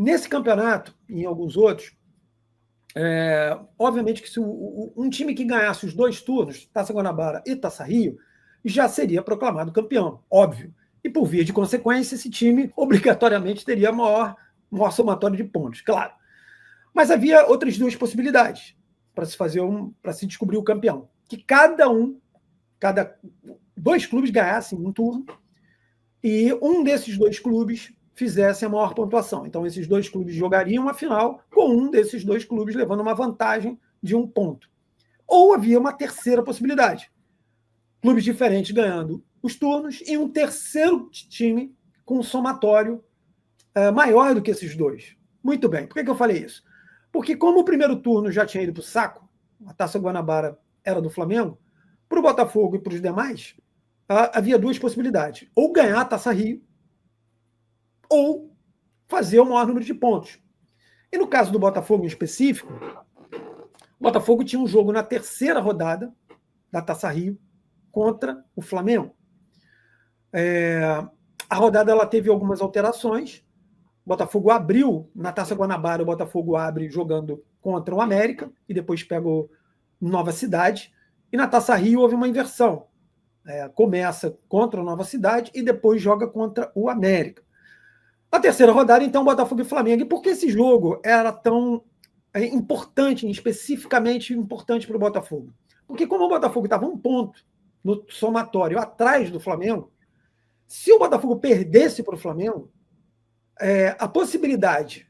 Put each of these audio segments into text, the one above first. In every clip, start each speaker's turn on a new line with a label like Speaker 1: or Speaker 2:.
Speaker 1: Nesse campeonato, e em alguns outros, obviamente que se um time que ganhasse os 2 turnos, Taça Guanabara e Taça Rio, já seria proclamado campeão, óbvio. E por via de consequência, esse time obrigatoriamente teria maior somatório de pontos, claro. Mas havia outras 2 possibilidades para se descobrir o campeão. Que cada 2 clubes ganhassem um turno e um desses 2 clubes fizesse a maior pontuação. Então, esses 2 clubes jogariam a final com um desses 2 clubes levando uma vantagem de 1 ponto. Ou havia uma terceira possibilidade. Clubes diferentes ganhando os turnos e um terceiro time com um somatório maior do que esses 2. Muito bem. Por que eu falei isso? Porque como o primeiro turno já tinha ido para o saco, a Taça Guanabara era do Flamengo, para o Botafogo e para os demais, havia 2 possibilidades. Ou ganhar a Taça Rio, ou fazer o maior número de pontos. E no caso do Botafogo em específico, o Botafogo tinha um jogo na terceira rodada da Taça Rio contra o Flamengo. A rodada ela teve algumas alterações. O Botafogo abriu, na Taça Guanabara, o Botafogo abre jogando contra o América e depois pega o Nova Cidade. E na Taça Rio houve uma inversão. Começa contra o Nova Cidade e depois joga contra o América. Na terceira rodada, então, Botafogo e Flamengo. E por que esse jogo era tão importante, especificamente importante para o Botafogo? Porque como o Botafogo estava 1 ponto no somatório atrás do Flamengo, se o Botafogo perdesse para o Flamengo, a possibilidade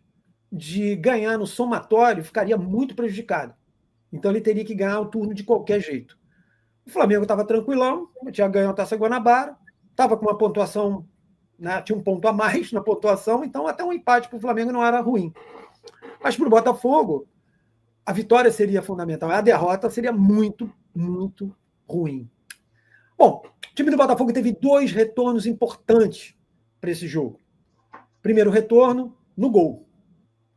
Speaker 1: de ganhar no somatório ficaria muito prejudicada. Então ele teria que ganhar o turno de qualquer jeito. O Flamengo estava tranquilão, tinha ganho a Taça Guanabara, estava com uma pontuação, né, tinha 1 ponto a mais na pontuação, então até um empate para o Flamengo não era ruim. Mas para o Botafogo, a vitória seria fundamental, a derrota seria muito, muito ruim. Bom, o time do Botafogo teve 2 retornos importantes para esse jogo. Primeiro retorno, no gol.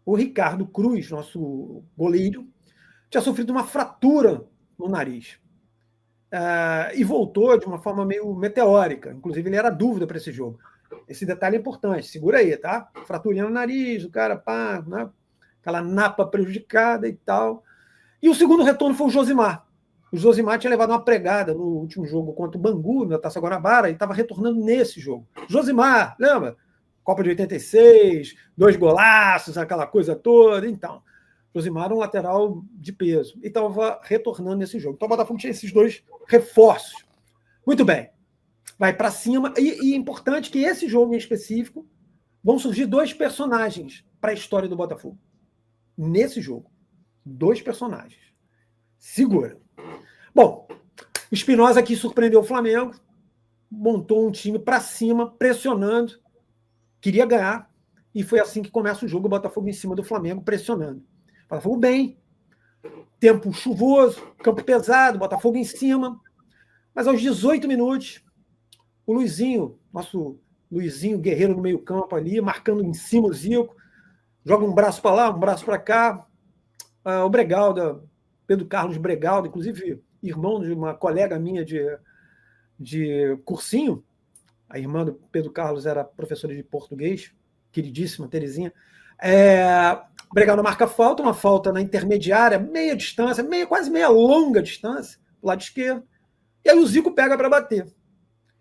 Speaker 1: O Ricardo Cruz, nosso goleiro, tinha sofrido uma fratura no nariz. E voltou de uma forma meio meteórica. Inclusive, ele era dúvida para esse jogo. Esse detalhe é importante. Segura aí, tá? Fraturinha no nariz, o cara, pá, né? Aquela napa prejudicada e tal. E o segundo retorno foi o Josimar. O Josimar tinha levado uma pregada no último jogo contra o Bangu, na Taça Guanabara, e estava retornando nesse jogo. Josimar, lembra? Copa de 86, 2 golaços, aquela coisa toda. Então, Josimar era um lateral de peso e estava retornando nesse jogo. Então, o Botafogo tinha esses 2 reforços. Muito bem. Vai para cima. E é importante que esse jogo em específico vão surgir 2 personagens para a história do Botafogo. Nesse jogo. 2 personagens. Segura. Bom, o Espinosa aqui surpreendeu o Flamengo, montou um time para cima, pressionando, queria ganhar, e foi assim que começa o jogo, o Botafogo em cima do Flamengo, pressionando. O Botafogo bem, tempo chuvoso, campo pesado, Botafogo em cima, mas aos 18 minutos, o Luizinho, nosso Luizinho guerreiro no meio campo ali, marcando em cima o Zico, joga um braço para lá, um braço para cá, o Bregalda, Pedro Carlos Bregalda, inclusive irmão de uma colega minha de cursinho, a irmã do Pedro Carlos era professora de português, queridíssima, Terezinha. Bregalda marca falta, uma falta na intermediária, meia distância, quase meia longa distância, do lado esquerdo, e aí o Zico pega para bater.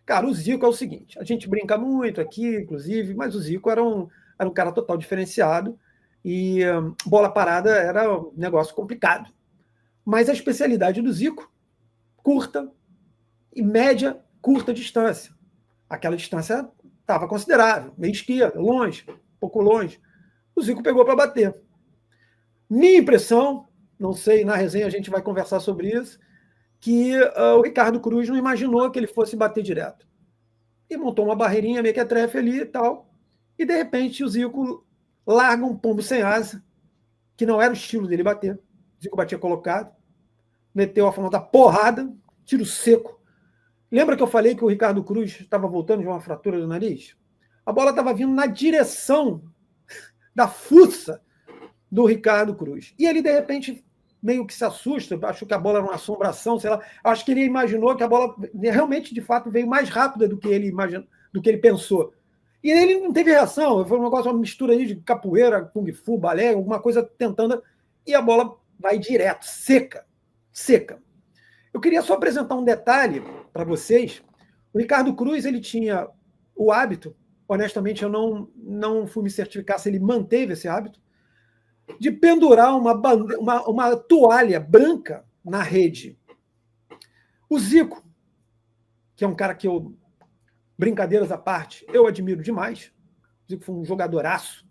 Speaker 1: Cara, o Zico é o seguinte, a gente brinca muito aqui, inclusive, mas o Zico era um cara total diferenciado, e bola parada era um negócio complicado. Mas a especialidade do Zico, curta e média, curta distância. Aquela distância estava considerável, meio esquerda, longe, um pouco longe. O Zico pegou para bater. Minha impressão, não sei, na resenha a gente vai conversar sobre isso, que o Ricardo Cruz não imaginou que ele fosse bater direto. E montou uma barreirinha mequetrefe ali e tal, e de repente o Zico larga um pombo sem asa, que não era o estilo dele bater. O Zico batia colocado, meteu a famosa porrada, tiro seco. Lembra que eu falei que o Ricardo Cruz estava voltando de uma fratura do nariz? A bola estava vindo na direção da fuça do Ricardo Cruz. E ele, de repente, meio que se assusta, achou que a bola era uma assombração, sei lá. Acho que ele imaginou que a bola realmente, de fato, veio mais rápida do que ele imaginou, do que ele pensou. E ele não teve reação, foi um negócio, uma mistura aí de capoeira, kung fu, balé, alguma coisa tentando, e a bola vai direto, seca, seca. Eu queria só apresentar um detalhe para vocês. O Ricardo Cruz, ele tinha o hábito, honestamente eu não fui me certificar se ele manteve esse hábito, de pendurar uma toalha branca na rede. O Zico, que é um cara que eu, brincadeiras à parte, eu admiro demais. O Zico foi um jogadoraço.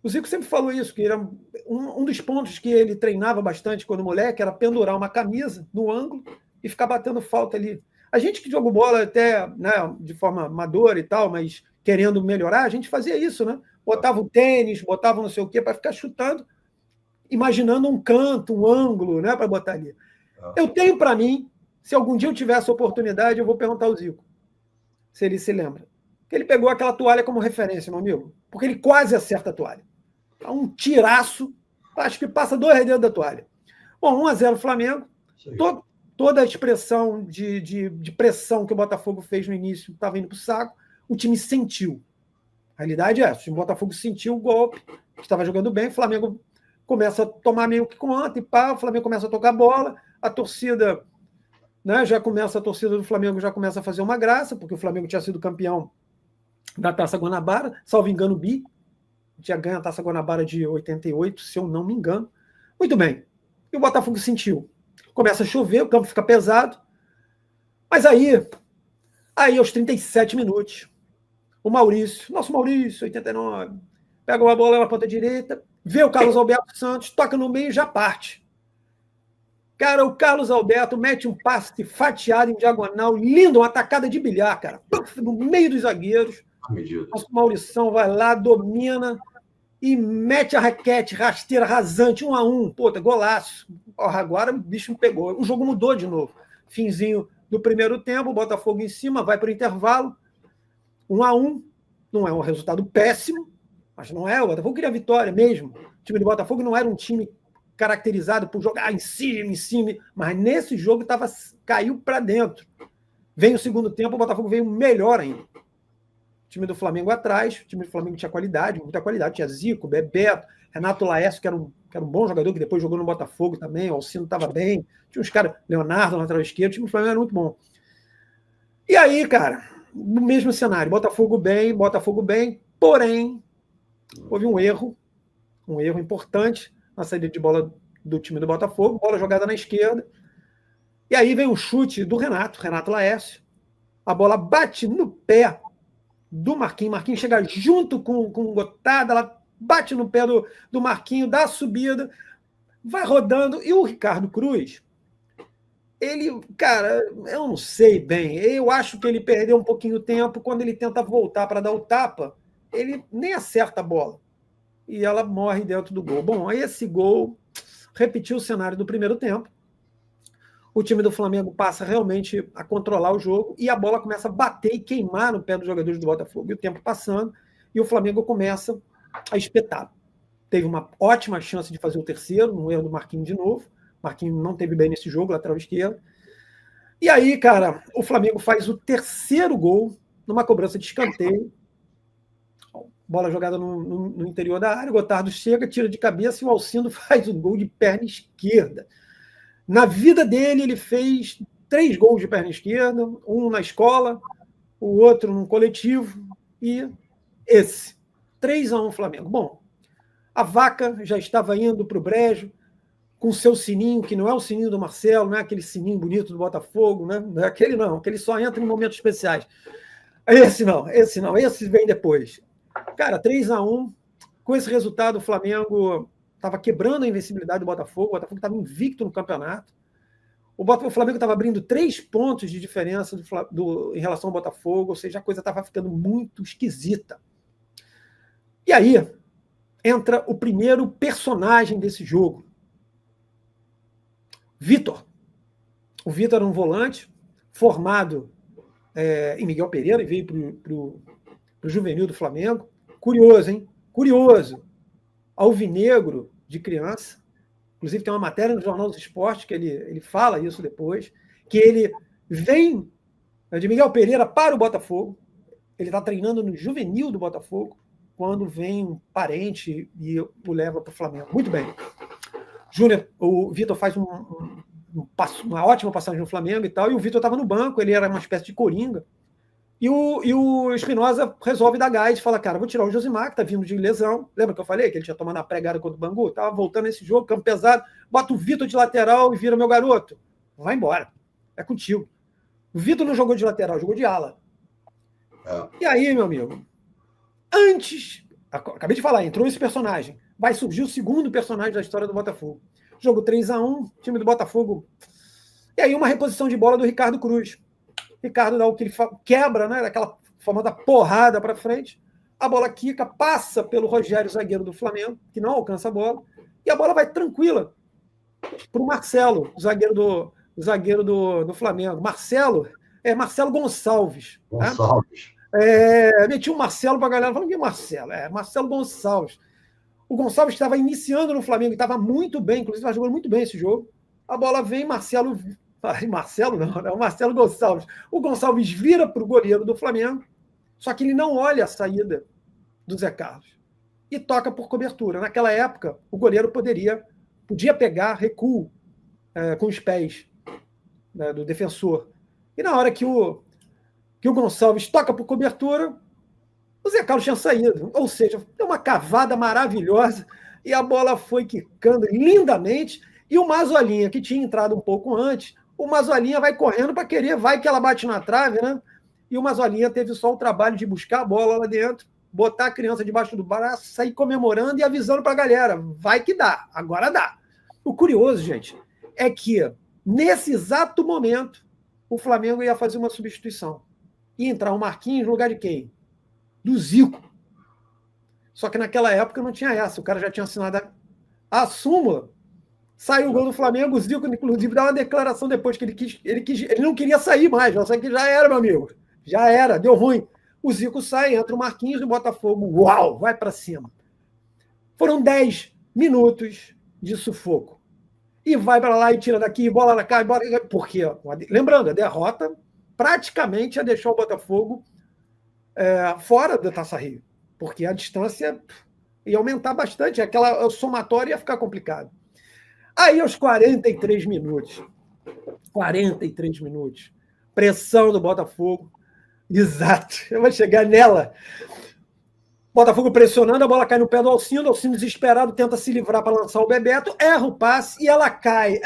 Speaker 1: O Zico sempre falou isso, que era um dos pontos que ele treinava bastante quando moleque era pendurar uma camisa no ângulo e ficar batendo falta ali. A gente que joga bola até, né, de forma amadora e tal, mas querendo melhorar, a gente fazia isso, né? Botava o tênis, botava não sei o quê para ficar chutando, imaginando um canto, um ângulo, né, para botar ali. Eu tenho para mim, se algum dia eu tiver essa oportunidade, eu vou perguntar ao Zico se ele se lembra. Ele pegou aquela toalha como referência, meu amigo, porque ele quase acerta a toalha. Um tiraço, acho que passa 2 dedos da toalha. Bom, 1-0 Flamengo. Toda a expressão de pressão que o Botafogo fez no início estava indo para o saco. O time sentiu. A realidade é essa. O Botafogo sentiu o golpe, estava jogando bem, o Flamengo começa a tomar meio que conta e pá, o Flamengo começa a tocar bola, a torcida, né, a torcida do Flamengo já começa a fazer uma graça, porque o Flamengo tinha sido campeão da Taça Guanabara, salvo engano, bi, tinha ganho a Taça Guanabara de 88, se eu não me engano. Muito bem. E o Botafogo sentiu. Começa a chover, o campo fica pesado. Mas aí aos 37 minutos, o Maurício, nosso Maurício, 89, pega uma bola na ponta direita, vê o Carlos Alberto Santos, toca no meio e já parte. Cara, o Carlos Alberto mete um passe fatiado em diagonal, lindo, uma atacada de bilhar, cara. No meio dos zagueiros. O Maurição vai lá, domina e mete a raquete, rasteira, rasante, 1-1. Puta, golaço. Agora o bicho pegou. O jogo mudou de novo. Finzinho do primeiro tempo, o Botafogo em cima, vai para o intervalo. 1-1. Não é um resultado péssimo, mas não é. O Botafogo queria vitória mesmo. O time do Botafogo não era um time caracterizado por jogar em cima, mas nesse jogo caiu para dentro. Vem o segundo tempo, o Botafogo veio melhor ainda. O time do Flamengo atrás, o time do Flamengo tinha qualidade, muita qualidade, tinha Zico, Bebeto, Renato Laércio, que era um bom jogador, que depois jogou no Botafogo também, o Alcino estava bem, tinha uns caras, Leonardo, na lateral esquerda, o time do Flamengo era muito bom. E aí, cara, no mesmo cenário, Botafogo bem, porém, houve um erro importante na saída de bola do time do Botafogo, bola jogada na esquerda, e aí vem o chute do Renato Laércio, a bola bate no pé do Marquinhos chega junto com o Gotada, ela bate no pé do Marquinhos, dá a subida, vai rodando, e o Ricardo Cruz, ele, cara, eu não sei bem, eu acho que ele perdeu um pouquinho o tempo, quando ele tenta voltar para dar o tapa, ele nem acerta a bola, e ela morre dentro do gol. Bom, aí esse gol repetiu o cenário do primeiro tempo, o time do Flamengo passa realmente a controlar o jogo e a bola começa a bater e queimar no pé dos jogadores do Botafogo. E o tempo passando, e o Flamengo começa a espetar. Teve uma ótima chance de fazer o terceiro, um erro do Marquinhos de novo. Marquinhos não teve bem nesse jogo, lateral esquerdo. E aí, cara, o Flamengo faz o terceiro gol numa cobrança de escanteio. Bola jogada no interior da área, o Gotardo chega, tira de cabeça e o Alcindo faz um gol de perna esquerda. Na vida dele, ele fez 3 gols de perna esquerda, um na escola, o outro num coletivo, e esse. 3-1 Flamengo. Bom, a vaca já estava indo para o brejo, com seu sininho, que não é o sininho do Marcelo, não é aquele sininho bonito do Botafogo, né? Não é aquele não, aquele só entra em momentos especiais. Esse não, esse vem depois. Cara, 3-1, com esse resultado o Flamengo estava quebrando a invencibilidade do Botafogo, o Botafogo estava invicto no campeonato. O Flamengo estava abrindo 3 pontos de diferença em relação ao Botafogo, ou seja, a coisa estava ficando muito esquisita. E aí entra o primeiro personagem desse jogo, Vitor. O Vitor era um volante formado em Miguel Pereira e veio para o juvenil do Flamengo. Curioso, hein? Curioso. Alvinegro de criança, inclusive tem uma matéria no Jornal dos Esportes que ele fala isso depois, que ele vem de Miguel Pereira para o Botafogo, ele está treinando no juvenil do Botafogo, quando vem um parente e o leva para o Flamengo. Muito bem. Júnior, o Vitor faz uma ótima passagem no Flamengo e tal, e o Vitor estava no banco, ele era uma espécie de coringa. E o Espinosa resolve dar gás e fala, cara, vou tirar o Josimar, que tá vindo de lesão. Lembra que eu falei que ele tinha tomado uma pregada contra o Bangu? Tava voltando nesse jogo, campo pesado, bota o Vitor de lateral e vira meu garoto. Vai embora. É contigo. O Vitor não jogou de lateral, jogou de ala. E aí, meu amigo, acabei de falar, entrou esse personagem. Vai surgir o segundo personagem da história do Botafogo. Jogo 3-1, time do Botafogo. E aí uma reposição de bola do Ricardo Cruz. Ricardo dá o que ele quebra, né? Daquela famosa porrada para frente. A bola quica, passa pelo Rogério, zagueiro do Flamengo, que não alcança a bola, e a bola vai tranquila para o Marcelo, zagueiro do Flamengo. Marcelo Gonçalves.
Speaker 2: Gonçalves.
Speaker 1: Tá? Meti um Marcelo para a galera, falando que é Marcelo? Marcelo Gonçalves. O Gonçalves estava iniciando no Flamengo, estava muito bem, inclusive estava jogando muito bem esse jogo. A bola vem, Marcelo não, é o Marcelo Gonçalves. O Gonçalves vira para o goleiro do Flamengo, só que ele não olha a saída do Zé Carlos e toca por cobertura. Naquela época, o goleiro podia pegar recuo com os pés, né, do defensor. E na hora que o Gonçalves toca por cobertura, o Zé Carlos tinha saído. Ou seja, deu uma cavada maravilhosa e a bola foi quicando lindamente. E o Mazolinha, que tinha entrado um pouco antes, o Mazolinha vai correndo para querer, vai que ela bate na trave, né? E o Mazolinha teve só o trabalho de buscar a bola lá dentro, botar a criança debaixo do braço, sair comemorando e avisando para a galera, vai que dá, agora dá. O curioso, gente, é que nesse exato momento o Flamengo ia fazer uma substituição. Ia entrar o Marquinhos no lugar de quem? Do Zico. Só que naquela época não tinha essa, o cara já tinha assinado a súmula. Saiu o gol do Flamengo, o Zico, inclusive, dá uma declaração depois que ele não queria sair mais, só que já era, meu amigo. Já era, deu ruim. O Zico sai, entra o Marquinhos do Botafogo. Uau, vai para cima. Foram 10 minutos de sufoco. E vai para lá e tira daqui, bola na cá, bola. Por quê? Lembrando, a derrota praticamente ia deixar o Botafogo fora da Taça Rio. Porque a distância ia aumentar bastante, aquela somatória ia ficar complicado. Aí, aos 43 minutos, pressão do Botafogo, exato, eu vou chegar nela. Botafogo pressionando, a bola cai no pé do Alcindo desesperado tenta se livrar para lançar o Bebeto, erra o passe e ela cai.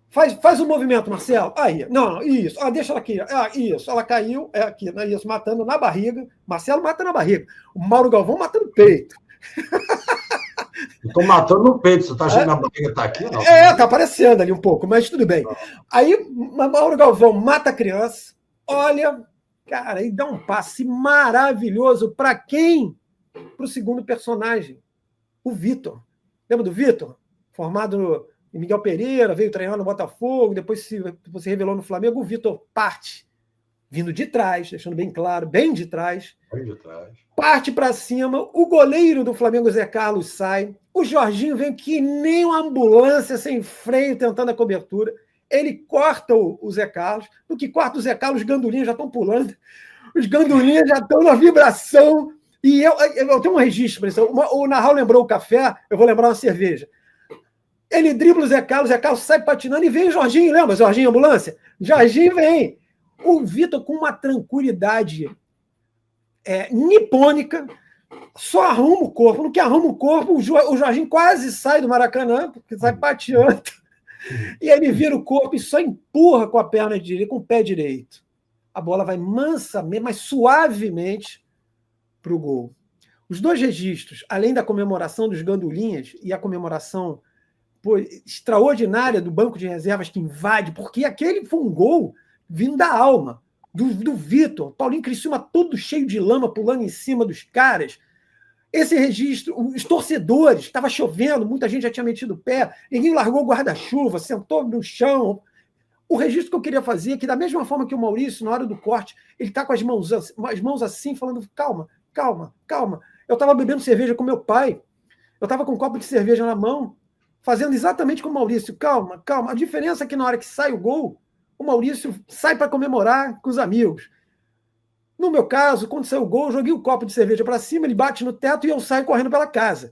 Speaker 1: Faz o movimento, Marcelo. Aí, não, isso. Deixa ela aqui. Isso, ela caiu, aqui, isso, matando na barriga. Marcelo mata na barriga. O Mauro Galvão mata no peito.
Speaker 2: Estou matando no peito. Você está achando que a barriga está aqui? Não.
Speaker 1: Tá aparecendo ali um pouco, mas tudo bem. Aí, Mauro Galvão mata a criança. Olha, cara, e dá um passe maravilhoso para quem? Para o segundo personagem, o Vitor. Lembra do Vitor? Formado em Miguel Pereira, veio treinar no Botafogo, depois se revelou no Flamengo. O Vitor parte, vindo de trás, deixando bem claro, bem de trás. Parte para cima, o goleiro do Flamengo, Zé Carlos, sai. O Jorginho vem que nem uma ambulância sem freio tentando a cobertura. Ele corta o Zé Carlos. No que corta o Zé Carlos, os gandulinhas já estão pulando. Os gandulinhas já estão na vibração. E eu tenho um registro para isso. O Narral lembrou o café, eu vou lembrar uma cerveja. Ele dribla o Zé Carlos sai patinando e vem o Jorginho, lembra? Jorginho Ambulância? Jorginho vem. O Vitor, com uma tranquilidade nipônica, só arruma o corpo. No que arruma o corpo, o Jorginho quase sai do Maracanã, porque sai pateando. E ele vira o corpo e só empurra com a perna direita, com o pé direito. A bola vai mansamente, mas suavemente para o gol. Os dois registros, além da comemoração dos gandulinhas e a comemoração extraordinária do banco de reservas que invade, porque aquele foi um gol vindo da alma, do Vitor. Paulinho Criciúma todo cheio de lama, pulando em cima dos caras. Esse registro, os torcedores, estava chovendo, muita gente já tinha metido o pé, ninguém largou o guarda-chuva, sentou no chão. O registro que eu queria fazer é que, da mesma forma que o Maurício, na hora do corte, ele está com as mãos assim, falando, calma, calma, calma. Eu estava bebendo cerveja com meu pai, eu estava com um copo de cerveja na mão, fazendo exatamente como o Maurício, calma, calma. A diferença é que na hora que sai o gol, o Maurício sai para comemorar com os amigos. No meu caso, quando saiu o gol, eu joguei o copo de cerveja para cima, ele bate no teto e eu saio correndo pela casa.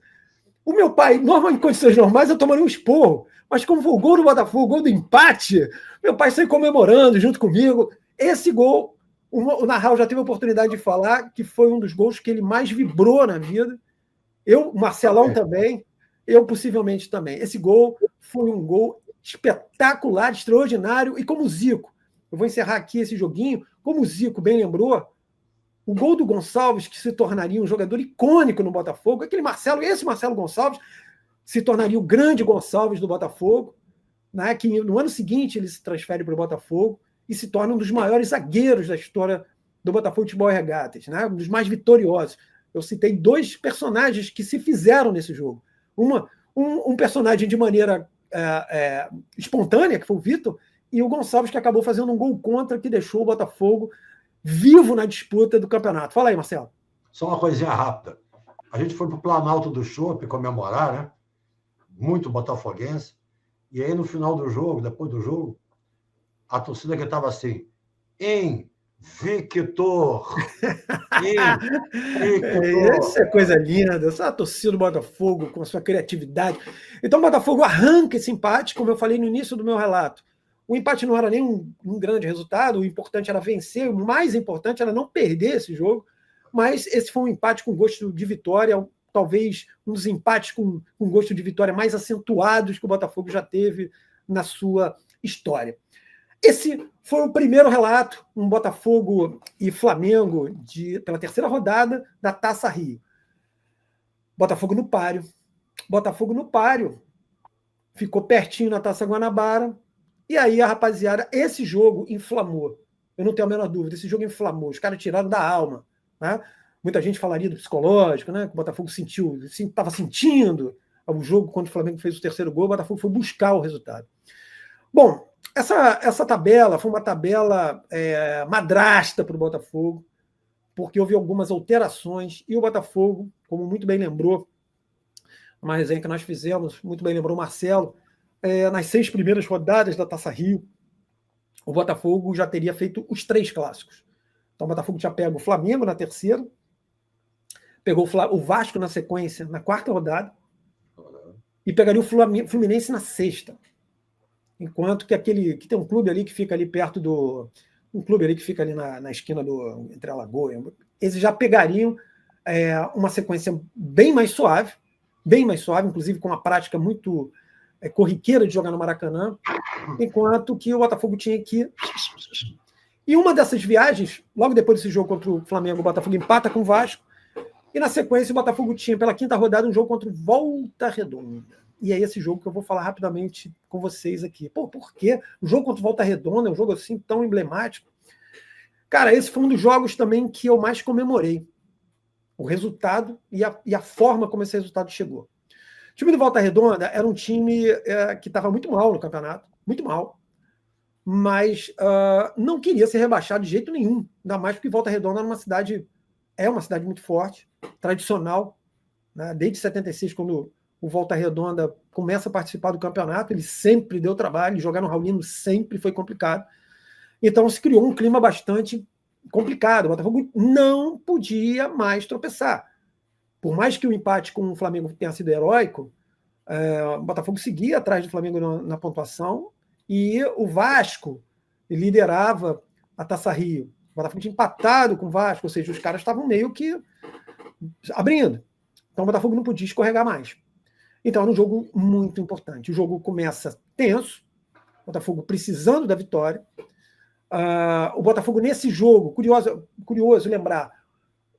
Speaker 1: O meu pai, em condições normais, eu tomaria um esporro. Mas como foi o gol do Botafogo, o gol do empate, meu pai saiu comemorando junto comigo. Esse gol, o Narral já teve a oportunidade de falar que foi um dos gols que ele mais vibrou na vida. Eu, o Marcelão também, eu possivelmente também. Esse gol foi um gol espetacular, extraordinário. E como o Zico, eu vou encerrar aqui esse joguinho, como o Zico bem lembrou, o gol do Gonçalves, que se tornaria um jogador icônico no Botafogo, esse Marcelo Gonçalves se tornaria o grande Gonçalves do Botafogo, né, que no ano seguinte ele se transfere para o Botafogo e se torna um dos maiores zagueiros da história do Botafogo Futebol e Regatas, né, um dos mais vitoriosos. Eu citei 2 personagens que se fizeram nesse jogo. Um personagem de maneira espontânea, que foi o Vitor, e o Gonçalves, que acabou fazendo um gol contra, que deixou o Botafogo vivo na disputa do campeonato. Fala aí, Marcelo.
Speaker 2: Só uma coisinha rápida. A gente foi para o Planalto do Chopp comemorar, né? Muito botafoguense. E aí, no final do jogo, depois do jogo, a torcida que estava assim, Victor!
Speaker 1: Isso é coisa linda, essa torcida do Botafogo com a sua criatividade. Então o Botafogo arranca esse empate, como eu falei no início do meu relato. O empate não era nem um grande resultado, o importante era vencer, o mais importante era não perder esse jogo, mas esse foi um empate com gosto de vitória, talvez um dos empates com gosto de vitória mais acentuados que o Botafogo já teve na sua história. Esse foi o primeiro relato, um Botafogo e Flamengo pela terceira rodada da Taça Rio. Botafogo no páreo. Ficou pertinho na Taça Guanabara. E aí, a rapaziada, esse jogo inflamou. Eu não tenho a menor dúvida, esse jogo inflamou. Os caras tiraram da alma. Né? Muita gente falaria do psicológico, né? Que o Botafogo estava sentindo o jogo quando o Flamengo fez o terceiro gol, o Botafogo foi buscar o resultado. Bom, essa tabela foi uma tabela madrasta para o Botafogo, porque houve algumas alterações, e o Botafogo, como muito bem lembrou, uma resenha que nós fizemos, muito bem lembrou o Marcelo, nas 6 primeiras rodadas da Taça Rio, o Botafogo já teria feito os 3 clássicos. Então o Botafogo tinha pego o Flamengo na terceira, pegou o Vasco na sequência, na 4ª rodada, e pegaria o Fluminense na 6ª. Enquanto que que tem um clube ali que fica ali perto um clube ali que fica ali na esquina entre a Lagoa, eles já pegariam uma sequência bem mais suave, inclusive com uma prática muito corriqueira de jogar no Maracanã, enquanto que o Botafogo tinha que... E uma dessas viagens, logo depois desse jogo contra o Flamengo, o Botafogo empata com o Vasco, e na sequência o Botafogo tinha, pela 5ª rodada, um jogo contra o Volta Redonda. E é esse jogo que eu vou falar rapidamente com vocês aqui. Por quê? O jogo contra o Volta Redonda é um jogo assim tão emblemático. Cara, esse foi um dos jogos também que eu mais comemorei. O resultado e a forma como esse resultado chegou. O time do Volta Redonda era um time que estava muito mal no campeonato, muito mal, mas não queria ser rebaixado de jeito nenhum, ainda mais porque Volta Redonda é uma cidade muito forte, tradicional, né? Desde 76, quando o Volta Redonda começa a participar do campeonato, ele sempre deu trabalho, jogar no Raulino sempre foi complicado, então se criou um clima bastante complicado, o Botafogo não podia mais tropeçar. Por mais que o empate com o Flamengo tenha sido heróico, o Botafogo seguia atrás do Flamengo na pontuação, e o Vasco liderava a Taça Rio. O Botafogo tinha empatado com o Vasco, ou seja, os caras estavam meio que abrindo. Então o Botafogo não podia escorregar mais. Então era um jogo muito importante. O jogo começa tenso, o Botafogo precisando da vitória. O Botafogo nesse jogo, curioso lembrar,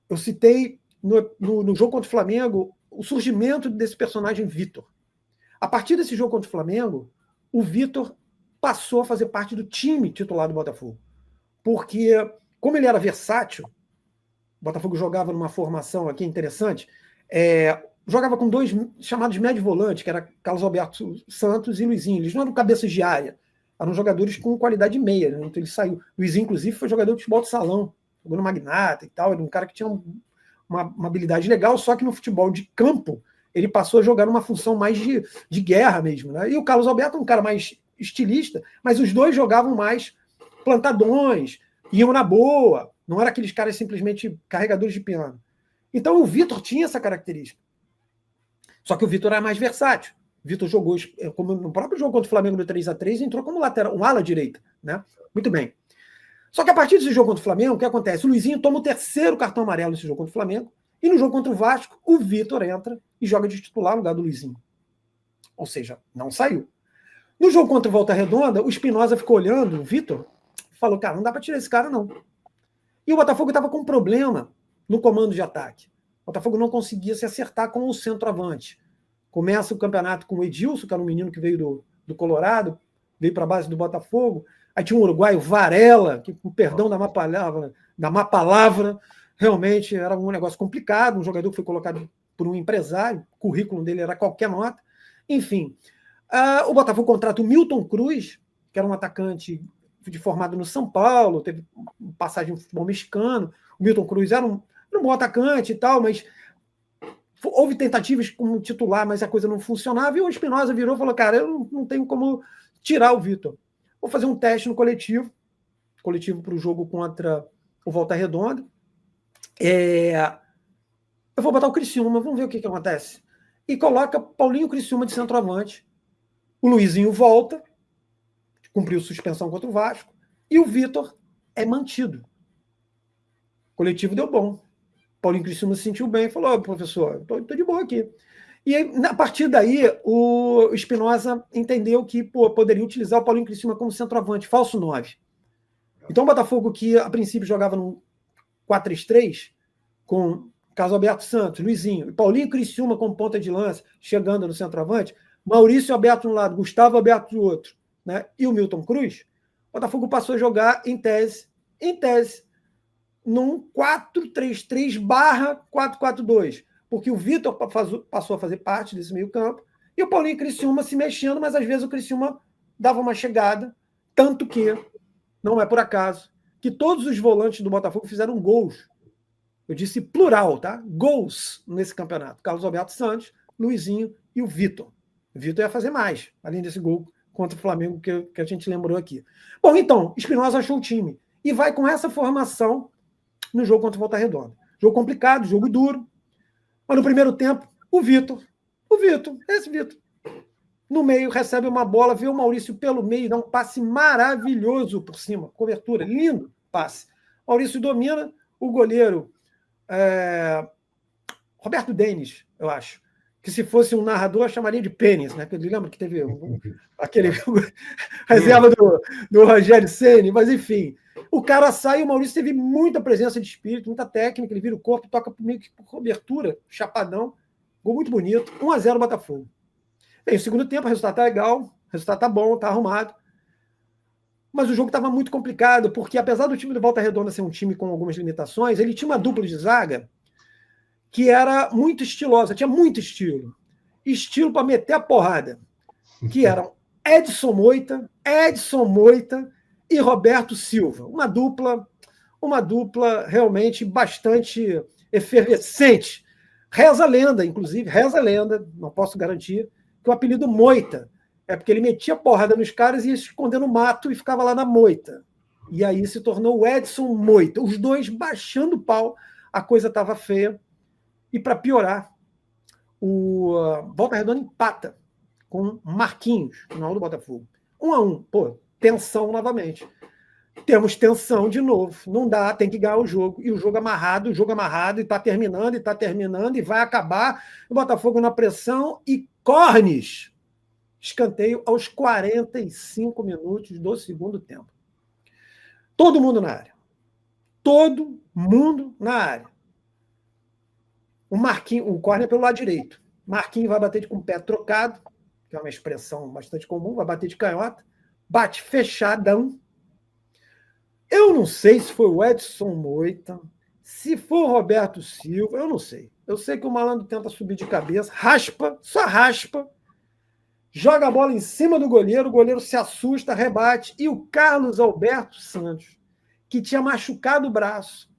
Speaker 1: eu citei no jogo contra o Flamengo o surgimento desse personagem Vitor. A partir desse jogo contra o Flamengo, o Vitor passou a fazer parte do time titular do Botafogo. Porque, como ele era versátil, o Botafogo jogava numa formação aqui interessante, jogava com 2 chamados médio volante, que era Carlos Alberto Santos e Luizinho. Eles não eram cabeças de área, eram jogadores com qualidade meia. Né? Então ele saiu. Luizinho, inclusive, foi jogador de futebol de salão, jogou no Magnata e tal, era um cara que tinha uma habilidade legal, só que no futebol de campo ele passou a jogar numa função mais de guerra mesmo. Né? E o Carlos Alberto é um cara mais estilista, mas os dois jogavam mais plantadões, iam na boa, Não era aqueles caras simplesmente carregadores de piano. Então o Vitor tinha essa característica. Só que o Vitor era mais versátil. O Vitor jogou, como no próprio jogo contra o Flamengo no 3-3, entrou como lateral, um ala direita, né? Muito bem. Só que a partir desse jogo contra o Flamengo, o que acontece? O Luizinho toma o 3º cartão amarelo nesse jogo contra o Flamengo, e no jogo contra o Vasco, o Vitor entra e joga de titular no lugar do Luizinho. Ou seja, não saiu. No jogo contra o Volta Redonda, o Espinosa ficou olhando o Vitor e falou, cara, não dá para tirar esse cara, não. E o Botafogo estava com um problema no comando de ataque. O Botafogo não conseguia se acertar com o centroavante. Começa o campeonato com o Edilson, que era um menino que veio do Colorado, veio para a base do Botafogo. Aí tinha um uruguaio, Varela, que, com perdão da má palavra, realmente era um negócio complicado, um jogador que foi colocado por um empresário, o currículo dele era qualquer nota. Enfim, o Botafogo contrata o Milton Cruz, que era um atacante formado no São Paulo, teve passagem no futebol mexicano. O Milton Cruz era um bom atacante e tal, mas houve tentativas como titular, mas a coisa não funcionava, e o Espinosa virou e falou, cara, eu não tenho como tirar o Vitor. Vou fazer um teste no coletivo para o jogo contra o Volta Redonda. Eu vou botar o Criciúma, vamos ver o que acontece. E coloca Paulinho Criciúma de centroavante. O Luizinho volta, cumpriu suspensão contra o Vasco, e o Vitor é mantido. O coletivo deu bom. Paulinho Criciúma se sentiu bem, falou, professor, estou de boa aqui. E aí, a partir daí, o Espinosa entendeu que poderia utilizar o Paulinho Criciúma como centroavante, falso 9. Então o Botafogo, que a princípio jogava no 4-3-3, com Carlos Alberto Santos, Luizinho, e Paulinho Criciúma como ponta de lança, chegando no centroavante, Maurício Alberto de um lado, Gustavo Alberto do outro, né, e o Milton Cruz, o Botafogo passou a jogar em tese, num 4-3-3/4-4-2, porque o Vitor passou a fazer parte desse meio campo, e o Paulinho Criciúma se mexendo, mas às vezes o Criciúma dava uma chegada, tanto que, não é por acaso, que todos os volantes do Botafogo fizeram gols. Eu disse plural, tá? Gols nesse campeonato. Carlos Alberto Santos, Luizinho e o Vitor. O Vitor ia fazer mais, além desse gol contra o Flamengo que a gente lembrou aqui. Bom, então, Espinosa achou o time. E vai com essa formação no jogo contra o Volta Redonda. Jogo complicado, jogo duro. Mas no primeiro tempo, esse Vitor, no meio, recebe uma bola, vê o Maurício pelo meio, dá um passe maravilhoso por cima. Cobertura, lindo passe. Maurício domina, o goleiro Roberto Denis, eu acho, que se fosse um narrador, chamaria de pênis, né? Porque lembra que teve aquele reserva do Rogério Ceni, mas enfim. O cara sai e o Maurício teve muita presença de espírito, muita técnica, ele vira o corpo, toca meio que por cobertura, chapadão, gol muito bonito, 1-0 Botafogo. Bem, o segundo tempo, o resultado tá legal, o resultado tá bom, tá arrumado, mas o jogo estava muito complicado, porque apesar do time do Volta Redonda ser um time com algumas limitações, ele tinha uma dupla de zaga que era muito estilosa, tinha muito estilo para meter a porrada, que eram Edson Moita e Roberto Silva, uma dupla realmente bastante efervescente. Reza a lenda, não posso garantir, que o apelido Moita é porque ele metia porrada nos caras e ia se esconder no mato e ficava lá na moita. E aí se tornou o Edson Moita. Os dois baixando o pau, a coisa estava feia. E para piorar, o Volta Redonda empata com Marquinhos, final do Botafogo. 1-1. Pô, tensão novamente. Temos tensão de novo. Não dá, tem que ganhar o jogo. E o jogo amarrado, e está terminando, e vai acabar. O Botafogo na pressão e cornes. Escanteio aos 45 minutos do segundo tempo. Todo mundo na área. O Marquinhos, o córner é pelo lado direito. Marquinhos vai bater com o pé trocado, que é uma expressão bastante comum, vai bater de canhota, bate fechadão. Eu não sei se foi o Edson Moita, se foi o Roberto Silva, eu não sei. Eu sei que o malandro tenta subir de cabeça, só raspa, joga a bola em cima do goleiro, o goleiro se assusta, rebate, e o Carlos Alberto Santos, que tinha machucado o braço,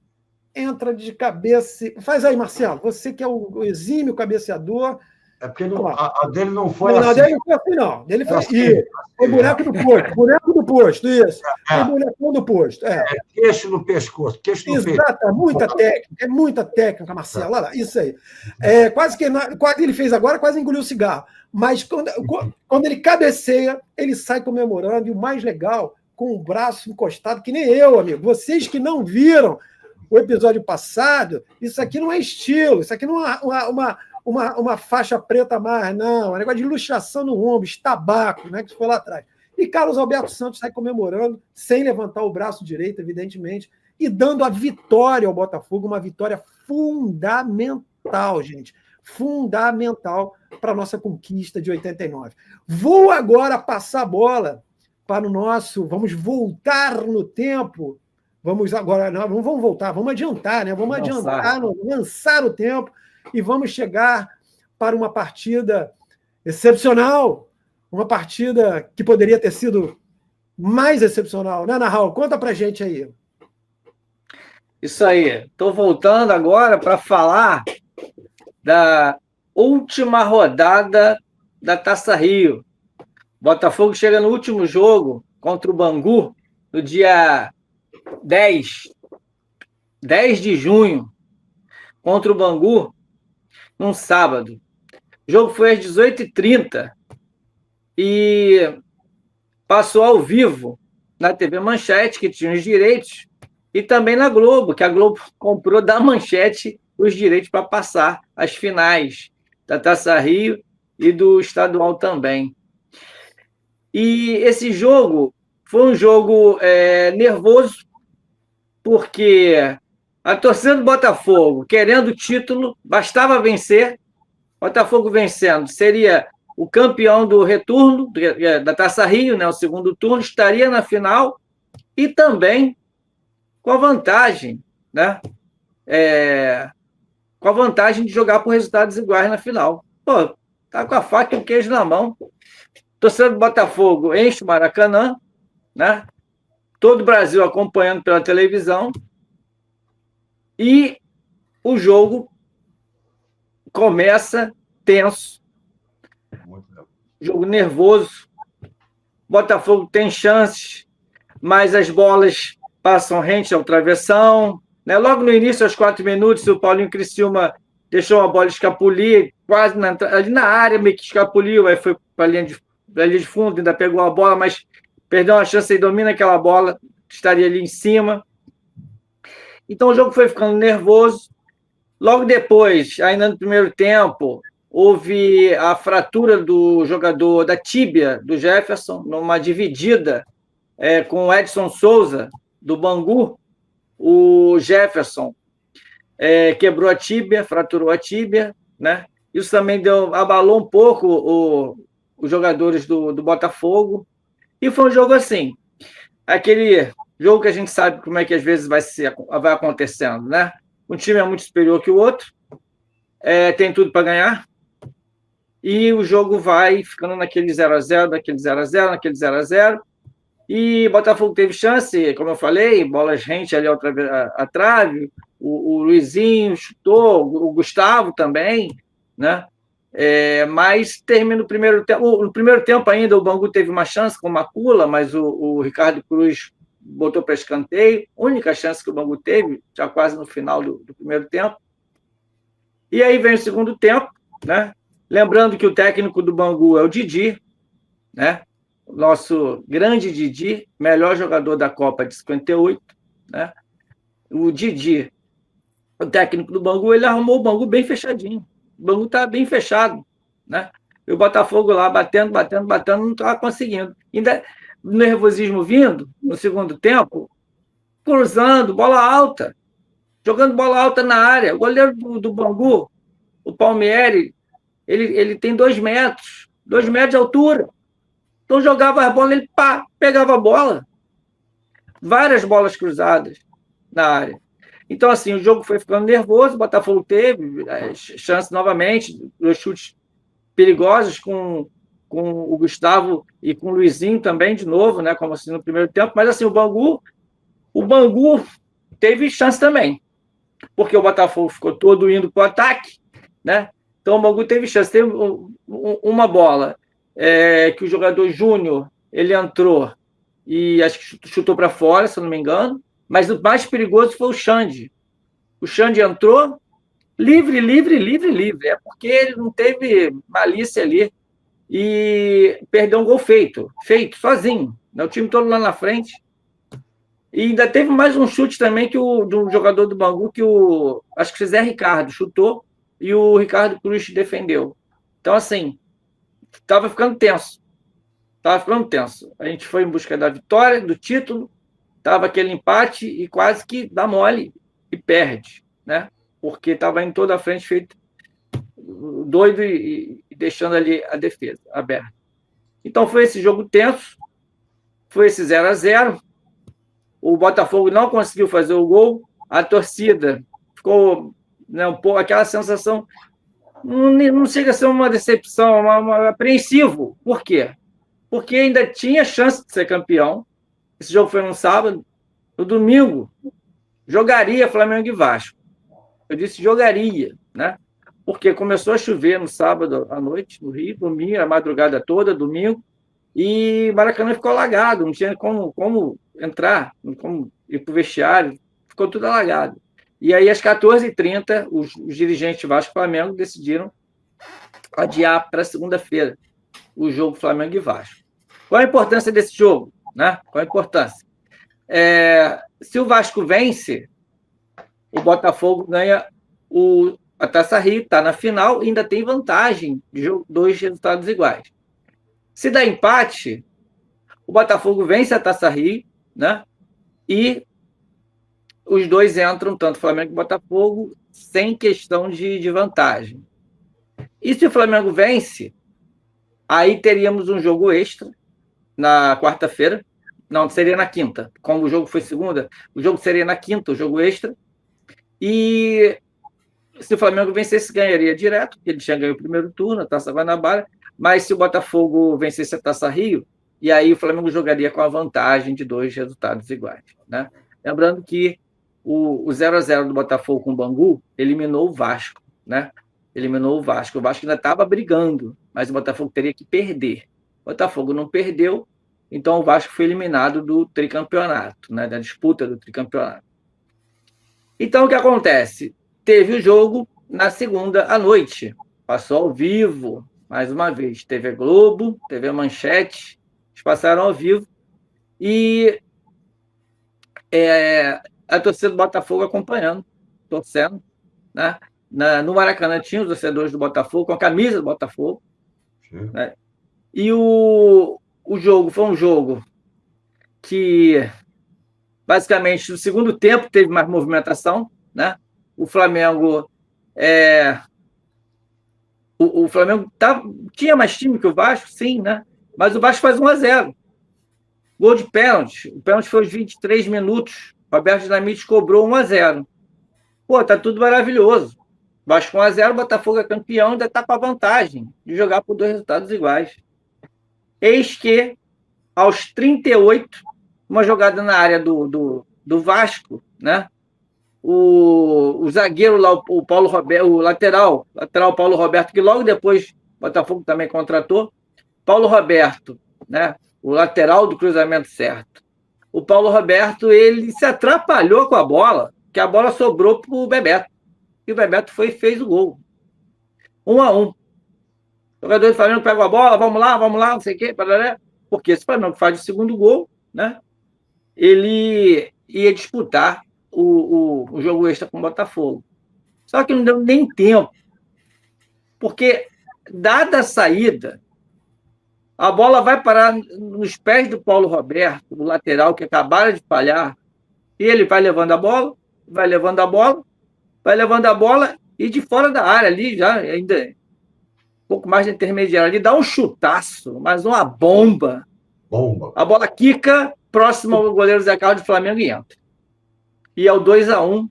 Speaker 1: entra de cabeça. Faz aí, Marcelo, você que é o exímio cabeceador.
Speaker 2: É porque a dele não foi assim.
Speaker 1: A dele não foi assim, não. Dele foi, foi boneco do posto, isso.
Speaker 2: É.
Speaker 1: Emulação do posto.
Speaker 2: Queixo no pescoço, queixo no peito.
Speaker 1: Exato, é muita técnica, Marcelo. Olha lá, isso aí. Quase que ele fez agora, quase engoliu o cigarro. Mas quando ele cabeceia, ele sai comemorando, e o mais legal, com o braço encostado, que nem eu, amigo. Vocês que não viram o episódio passado, isso aqui não é estilo, isso aqui não é uma faixa preta mais, não. É um negócio de ilustração no ombro, tabaco, né, que foi lá atrás. E Carlos Alberto Santos sai comemorando, sem levantar o braço direito, evidentemente, e dando a vitória ao Botafogo, uma vitória fundamental, gente. Fundamental para a nossa conquista de 89. Vou agora passar a bola para o nosso. Vamos voltar no tempo. Vamos agora. Não vamos voltar, vamos adiantar, né? Vamos adiantar, lançar o tempo e vamos chegar para uma partida excepcional. Uma partida que poderia ter sido mais excepcional, né, Nahal? Conta pra gente aí.
Speaker 3: Isso aí. Estou voltando agora para falar da última rodada da Taça Rio. Botafogo chega no último jogo contra o Bangu, no dia 10 de junho, contra o Bangu, num sábado. O jogo foi às 18h30 e passou ao vivo na TV Manchete, que tinha os direitos, e também na Globo, que a Globo comprou da Manchete os direitos para passar as finais da Taça Rio e do estadual também. E esse jogo foi um jogo nervoso, porque a torcida do Botafogo, querendo o título, bastava vencer. Botafogo vencendo seria o campeão do retorno da Taça Rio, né, o segundo turno, estaria na final e também com a vantagem, né? Com a vantagem de jogar por resultados iguais na final. Pô, tá com a faca e o queijo na mão. Torcedor do Botafogo enche o Maracanã, né? Todo o Brasil acompanhando pela televisão, e o jogo começa tenso, jogo nervoso. Botafogo tem chances, mas as bolas passam rente ao travessão, né? Logo no início, aos 4 minutos, o Paulinho Criciúma deixou a bola escapulir, quase ali na área, meio que escapuliu, aí foi para a linha de fundo, ainda pegou a bola, mas perdeu uma chance e domina aquela bola, estaria ali em cima. Então o jogo foi ficando nervoso. Logo depois, ainda no primeiro tempo, houve a fratura do jogador da tíbia do Jefferson, numa dividida com o Edson Souza, do Bangu. O Jefferson quebrou a tíbia, fraturou a tíbia, né? Isso também abalou um pouco os jogadores do Botafogo. E foi um jogo assim, aquele jogo que a gente sabe como é que às vezes vai acontecendo, né? Um time é muito superior que o outro, tem tudo para ganhar, e o jogo vai ficando naquele 0x0, naquele 0x0, naquele 0x0, e Botafogo teve chance, como eu falei, bolas rente ali à trave, o Luizinho chutou, o Gustavo também, né? Mas termina o primeiro tempo. No primeiro tempo ainda o Bangu teve uma chance com o Macula, mas o Ricardo Cruz botou para escanteio, única chance que o Bangu teve, já quase no final do primeiro tempo. E aí vem o segundo tempo, né? Lembrando que o técnico do Bangu é o Didi, né? O nosso grande Didi, melhor jogador da Copa de 58, né? O Didi, o técnico do Bangu, ele arrumou o Bangu bem fechadinho. O Bangu está bem fechado, né? E o Botafogo lá batendo, não estava conseguindo. Ainda nervosismo vindo no segundo tempo, cruzando, bola alta, jogando bola alta na área. O goleiro do Bangu, o Palmieri, ele tem 2 metros de altura. Então jogava a bola, ele pegava a bola. Várias bolas cruzadas na área. Então, assim, o jogo foi ficando nervoso, o Botafogo teve chance novamente, 2 chutes perigosos com o Gustavo e com o Luizinho também, de novo, né, como assim no primeiro tempo. Mas, assim, o Bangu teve chance também, porque o Botafogo ficou todo indo para o ataque, né? Então, o Bangu teve chance. Teve uma bola que o jogador Júnior, ele entrou e acho que chutou para fora, se eu não me engano, mas o mais perigoso foi o Xande. O Xande entrou livre, é porque ele não teve malícia ali e perdeu um gol feito, sozinho, né? O time todo lá na frente. E ainda teve mais um chute também do jogador do Bangu, acho que o Zé Ricardo chutou e o Ricardo Cruz defendeu. Então, assim, estava ficando tenso. A gente foi em busca da vitória, do título, estava aquele empate e quase que dá mole e perde, né? Porque estava em toda a frente feito doido e deixando ali a defesa aberta. Então, foi esse jogo tenso, foi esse 0-0. O Botafogo não conseguiu fazer o gol, a torcida ficou, né, um pouco aquela sensação, não chega a ser uma decepção, apreensivo. Por quê? Porque ainda tinha chance de ser campeão. Esse jogo foi no sábado. No domingo, jogaria Flamengo e Vasco. Eu disse jogaria, né? Porque começou a chover no sábado à noite, no Rio, domingo, a madrugada toda, domingo, e Maracanã ficou alagado, não tinha como entrar, como ir para o vestiário, ficou tudo alagado. E aí, às 14h30, os dirigentes Vasco e Flamengo decidiram adiar para segunda-feira o jogo Flamengo e Vasco. Qual a importância desse jogo? Né? Qual a importância? Se o Vasco vence, o Botafogo ganha a Taça Rio, está na final, e ainda tem vantagem de 2 resultados iguais. Se dá empate, o Botafogo vence a Taça Rio, né? E os dois entram, tanto Flamengo e Botafogo, sem questão de vantagem. E se o Flamengo vence, aí teríamos um jogo extra na quarta-feira. Não, seria na quinta. Como o jogo foi segunda, o jogo seria na quinta, o jogo extra. E se o Flamengo vencesse, ganharia direto, porque ele tinha ganho o primeiro turno, a Taça Guanabara. Mas se o Botafogo vencesse a Taça Rio, e aí o Flamengo jogaria com a vantagem de 2 resultados iguais, né? Lembrando que o 0-0 do Botafogo com o Bangu eliminou o Vasco, né? Eliminou o Vasco. O Vasco ainda estava brigando, mas o Botafogo teria que perder. O Botafogo não perdeu, então o Vasco foi eliminado do tricampeonato, né? Da disputa do tricampeonato. Então, o que acontece? Teve o jogo na segunda à noite, passou ao vivo, mais uma vez, TV Globo, TV Manchete, eles passaram ao vivo, e a torcida do Botafogo acompanhando, torcendo, né? No Maracanã tinha os torcedores do Botafogo, com a camisa do Botafogo, né? E o jogo foi um jogo que, basicamente, no segundo tempo teve mais movimentação, né? O Flamengo o Flamengo tinha mais time que o Vasco, sim, né? Mas o Vasco faz 1-0. Gol de pênalti. O pênalti foi aos 23 minutos. O Roberto Dinamite cobrou 1-0. Pô, tá tudo maravilhoso. Vasco 1-0, o Botafogo é campeão, ainda tá com a vantagem de jogar por 2 resultados iguais. Eis que, aos 38, uma jogada na área do Vasco, né? O zagueiro lá, o Paulo Roberto, o lateral Paulo Roberto, que logo depois o Botafogo também contratou. Paulo Roberto, né? O lateral do cruzamento certo. O Paulo Roberto, ele se atrapalhou com a bola, que a bola sobrou para o Bebeto. E o Bebeto fez o gol. 1-1. O jogador do Flamengo pega a bola, vamos lá, não sei o quê, porque esse Flamengo faz o segundo gol, né? Ele ia disputar o jogo extra com o Botafogo. Só que não deu nem tempo. Porque, dada a saída, a bola vai parar nos pés do Paulo Roberto, o lateral que acabaram de falhar, e ele vai levando a bola, e de fora da área ali, já ainda um pouco mais de intermediário, ali dá um chutaço, mas uma bomba. A bola quica próximo ao goleiro Zé Carlos do Flamengo e entra. E é o 2-1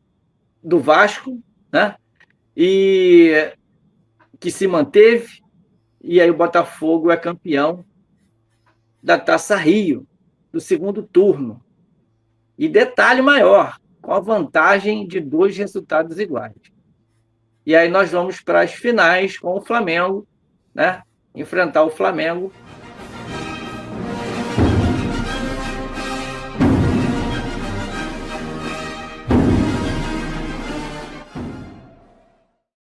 Speaker 3: do Vasco, né? E que se manteve, e aí o Botafogo é campeão da Taça Rio, do segundo turno. E detalhe maior, com a vantagem de 2 resultados iguais. E aí nós vamos para as finais com o Flamengo, né? Enfrentar o Flamengo